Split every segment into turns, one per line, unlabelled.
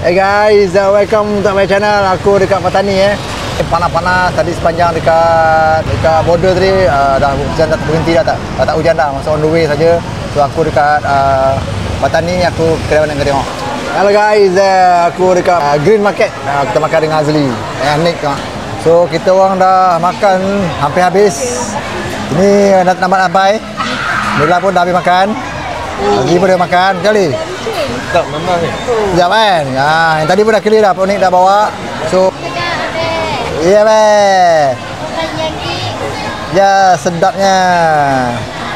Hey guys, welcome to my channel. Aku dekat Patani Panas-panas tadi sepanjang dekat border tadi dah hujan dah berhenti dah tak hujan dah. Masa on the way saja. So aku dekat Patani, aku kira nak tengok. Hello guys, aku dekat Green Market. Kita makan dengan Azli. Nick. So kita orang dah makan hampir habis. Ini nak sampai. Mila pun dah habis makan. Azli pun dah makan. Kali.
Tak, memang ni.
Sekejap kan? Yang tadi pun dah clear dah, Ponik dah bawa. So, iya be. Ya, sedapnya.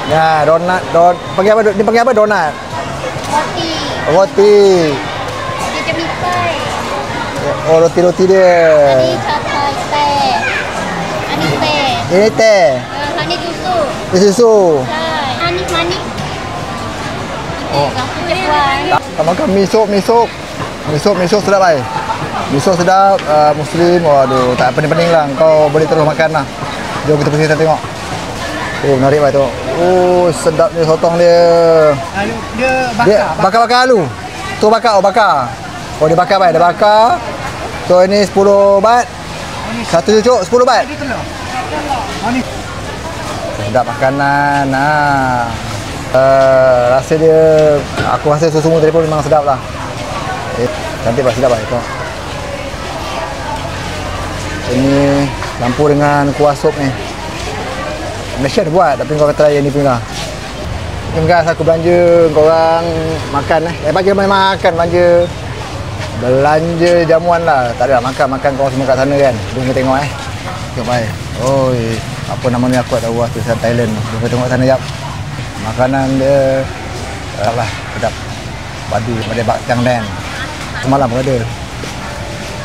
Ya, donat. Panggil apa? Dia panggil apa donat? Roti.
Dia macam pie.
Oh, roti-roti dia.
Ini capai teh. Ini teh.
Ini teh.
Ini susu.
Ini susu.
Ini manis.
Oh. Tak makan miso sedap ai. Miso sedap, Muslim. Waduh, tak pening-pening lah. Kau boleh terus makan lah. Jom kita pergi tengok. Oh, menarik baik tu. Oh, sedapnya sotong dia. Dia bakar alu. Tu bakar. Oh, dia bakar baik, dia bakar. So ini 10 baht. Satu cucuk 10 baht. Sedap makanan. Rasa dia, aku rasa semua tadi pun memang sedap lah. Cantik lah, sedap lah itu. Ini campur dengan kuah sup ni. Malaysia ada buat, tapi kau kata yang ni punya lah. Ini guys, aku belanja korang makan bagi memang makan belanja jamuan lah. Tak ada makan korang semua kat sana kan. Jom kita tengok Tengok baik. Oi, apa nama ni aku tak tahu lah, tulisan Thailand. Jom kita tengok sana jap. Makanan dia sedap. Padu pada bakcang dan semalam pun ada.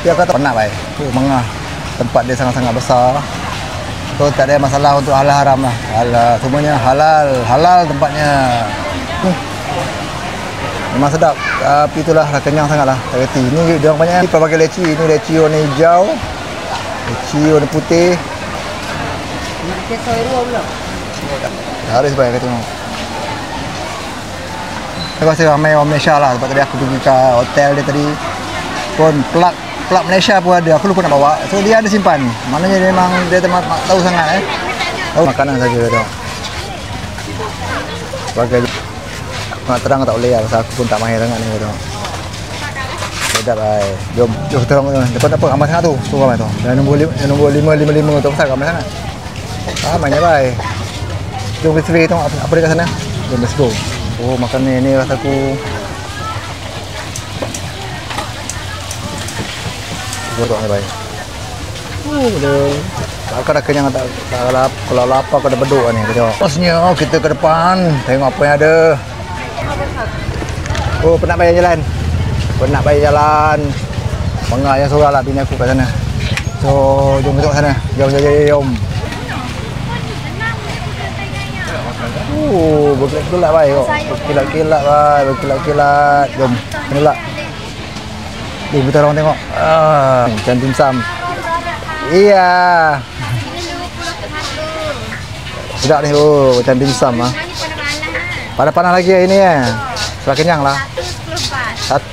Dia kata penat baik. Tu mengah tempat dia sangat-sangat besar. So tak ada masalah untuk halal haram lah. Semuanya halal tempatnya. Memang sedap. Tapi itulah kenyang sangatlah. Tak reti. Ni dia orang banyak pelbagai leci. Ini leci warna hijau. Leci warna putih. Ini kesoi dua pula. Harus baik kata tengok. Aku rasa ramai orang Malaysia lah. Sebab tadi aku pergi ke hotel dia tadi pun plug Malaysia pun ada. Aku lupa nak bawa. So dia ada simpan. Maknanya dia memang dia tahu sangat tahu makanan saja tu. Sebagai aku nak terang tak boleh lah. Pasal aku pun tak mahir sangat ni tu. Sedap baik. Jom kita tengok. Depan apa ramai sangat tu. Tu ramai tu. Yang nombor 555 tu pasal ramai sangat. Ramainya baik. Jom kita pergi tengok apa dia kat sana. Jom let's go. Oh, makan ni rasa aku. Gorok ni baik. Boleh. Aku dah kenyang tak kalau lapar kau dah beduk ni tengok. Pasnya kita ke depan tengok apa yang ada. Oh, penat bayar jalan. Bangga yang seorang lah bini aku kat sana. So, jom tengok sana. Jom. Berkilat-kilat baik kok. Berkilat-kilat. Jom, kenalak. Jom kita orang tengok. Macam dimsum. Iya. Sedap ni. Oh, macam dimsum ah. Panas-panas lagi ini sudah kenyang lah.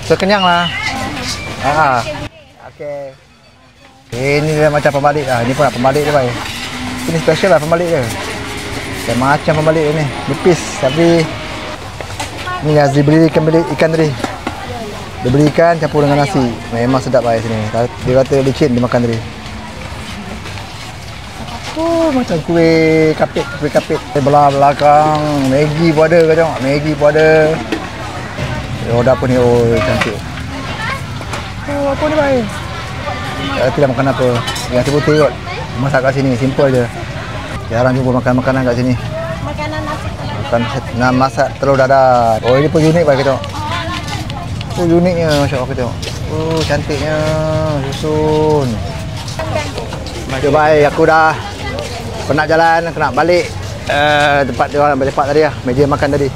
Sudah kenyang lah. Okey. Ini dia macam pembalik lah. Ini pun pembalik dia baik. Ini special lah pembalik dia. Macam pembalik ni, nipis tapi ni Azli beli ikan tadi. Dia beli ikan campur dengan nasi. Memang sedap lah sini. Dia kata licin dia makan tadi. Oh, macam kuih kapit. Belah belakang, Maggi pun ada kau tengok. Maggi pun ada. Order apa ni? Oh, cantik. Oh, apa ni baik? Tidak makan apa. Yang putih kot. Masak kat sini, simple je. Jarang jumpa makan makanan kat sini.
Makanan nasi.
Masak telur dadar. Oh, ini pun unik baik kita tengok. Oh, uniknya masya-Allah kita tengok. Oh, cantiknya susun. Macam baik aku dah penat jalan, aku nak balik tempat dia orang cepat tadi lah. Meja makan tadi.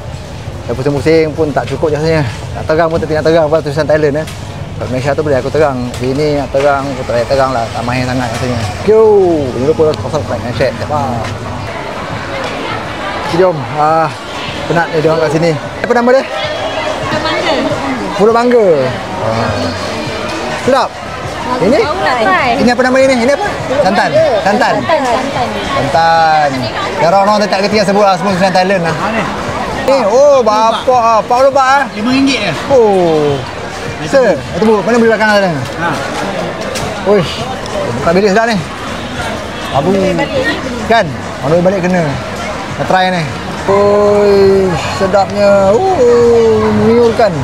Dah pusing-pusing pun tak cukup jasanya. Nak terang pun tak terang pasal tulisan Thailand Malaysia tu boleh aku terang. Sini nak terang, aku tak payah terang lah. Tak mahir sangat rasanya. Yo, jangan lupa kosong like and share. Jom. Penat dia orang kat sini. Apa nama dia?
Bangga.
Pulau Bangga. Sedap. Ini? Ini apa nama ini? Ini apa? Santan. Santan. Santan. Yang orang tak kerti sebut lah semua Sunan Thailand lah. Ni, oh bapak Pak Robak ah.
RM5 je.
Oh. Sir, itu bu, mana beli belakang sana? Uish. Buka bilik sedap ni. Abu. Kan? Orang boleh balik kena. Nak try ni. Oi, sedapnya. Meniurkan.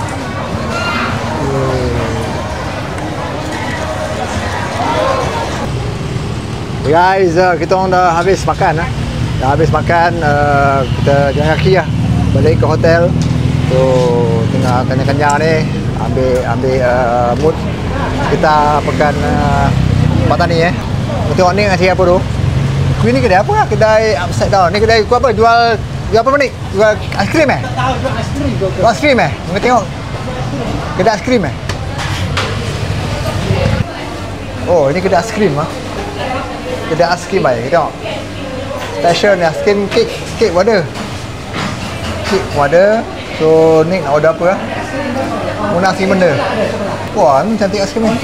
Guys, kita orang dah habis makan lah. Dah habis makan, kita jalan kaki lah balik ke hotel. So, tengah kenyang-kenyang ni ambil mood. Kita makan Patani Kita tengok ni nasi apa tu. Ni kedai apa lah? Kedai upside down. Ni kedai apa? Jual apa ni? Jual aiskrim Jual aiskrim Kita tengok kedai aiskrim Oh, ini kedai aiskrim lah. Kedai aiskrim baik. Kita tengok. Station aiskrim kek water. Kek water. So, ni nak order apa lah? Muna aiskrim benda. Wah, ni cantik aiskrim ni.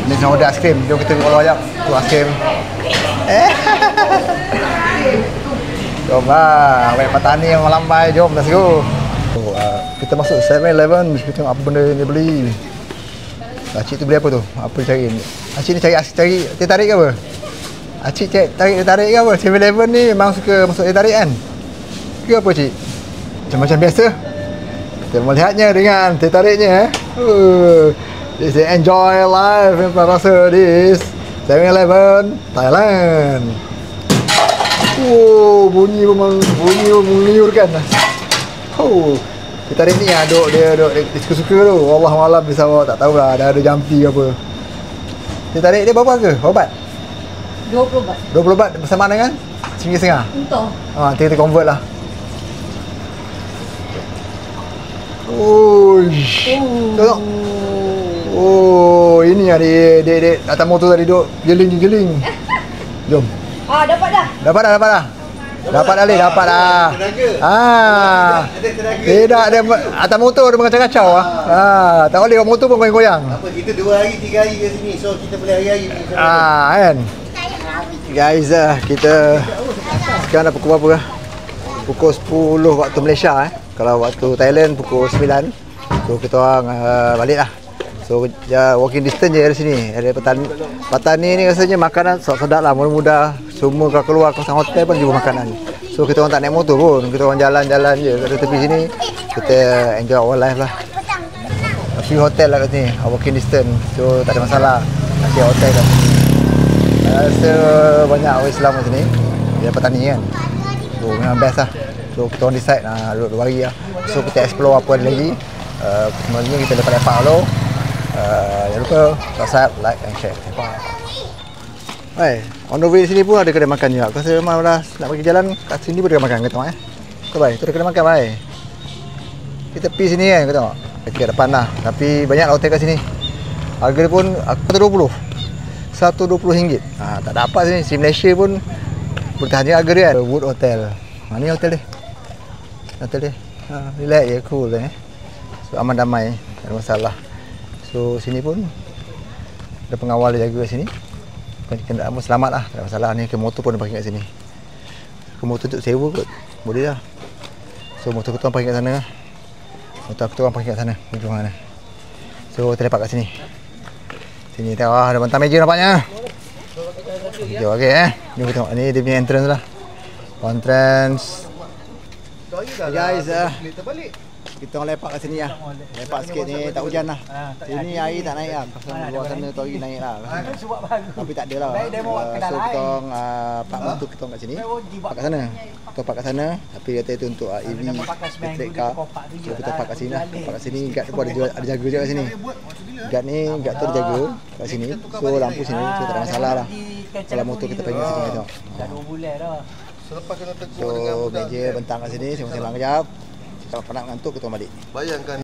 Ni nak order aiskrim. Jom kita keluar sekejap. Keluar aiskrim. Jom lah. Awak Patani yang lambai. Jom, let's go. Kita masuk 7-Eleven. Kita tengok apa benda ni beli. Acik tu beli apa tu? Apa dia cari ni? Acik ni cari teh tarik ke apa? Acik cari teh tarik ke apa? 7-Eleven ni memang suka masuk teh tarik kan? Ke apa cik? Macam biasa. Kita melihatnya dengan teh tariknya This is enjoy life. Apa rasa this 7-Eleven Thailand. Oh, bunyi meniurkan. Oh. Kita hari ni dia suka-suka tu. Wallahualam bisa awak tak tahulah ada jumpy ke apa. Dia tarik dia berapa harga? Obat?
20 baht.
20 baht bersama dengan RM1.5.
Untuk.
Nanti kita convert lah. Tengok. Oh, ini lah dia atas motor tadi duduk jeling. Jom.
Dapat dah.
Dapat dah. Dapat dah. Tidak ada atas motor dia mengacau-kacau ah. Tak boleh motor pun goyang-goyang.
Apa kita 2 hari 3 hari kat sini. So kita boleh hari-hari pergi sana.
Kan. Guys, kita sekarang dah pukul berapa? Pukul 10 waktu Malaysia Kalau waktu Thailand pukul 9. So kita orang balik lah. So walking distance je dari sini. Dari Patani ni rasanya makanan sedap lah, mudah-mudah. Semua kalau keluar kawasan hotel pun jumpa makanan. So kita orang tak naik motor pun, kita orang jalan-jalan je kat tepi sini. Kita enjoy our life lah. A few hotel lah kat sini, walking distance. So tak ada masalah. Masih hotel kan. Rasa banyak orang Islam kat sini. Dia Patani kan. So memang best lah. So kita orang decide nak duduk 2 hari lah. So kita explore apa ada lagi. Semuanya kita lepak-lepak dulu. Jangan lupa subscribe, like and share. On the way sini pun ada kedai makan juga. Aku rasa memang dah nak pergi jalan kat sini pun ada kedai makan. Kau tengok tu baik, tu ada kedai makan baik. Kita pergi sini kan, kau tengok. Dekat depan lah. Tapi banyak hotel kat sini. Harga dia pun RM120. RM120. Tak dapat sini. Si Malaysia pun bertahan je harga dia kan. Wood Hotel. Ni hotel dia. Hotel dia. Relax je, cool je. So aman damai, tak ada masalah. So sini pun ada pengawal dia jaga kat sini. Kenderaan pun selamat lah, tak ada masalah. Ni ke motor pun ada parking kat sini. Ke motor untuk sewa kot, boleh lah. So motor kita orang parking kat sana. Motor kita orang parking kat sana, ujung sana. So kita lepak kat sini. Sini tengok ada bentang meja nampaknya. Jom okey Jom kita tengok, ni dia punya entrance lah. Entrance. Guys, kita orang lepak kat sini lah. Lepak sikit ni, tak hujan lah. Sini air tak naik lah. Pasal luar sana tu air naik lah. Tapi tak ada lah. So kita orang park motor kita orang kat sini. Park kat sana. Kita park kat sana. Tapi kata itu untuk EV electric car. So kita park kat sini lah. Park kat sini. Guard tu pun ada jaga je kat sini. Guard tu ada jaga kat sini. So lampu sini. So tak ada masalah lah. Kalau motor kita pergi kat sini tengok.
Dah 2 bulan dah.
So meja bentang kat sini. Sembang-sembang kejap. Kalau penat ngantuk kita balik.
Bayangkan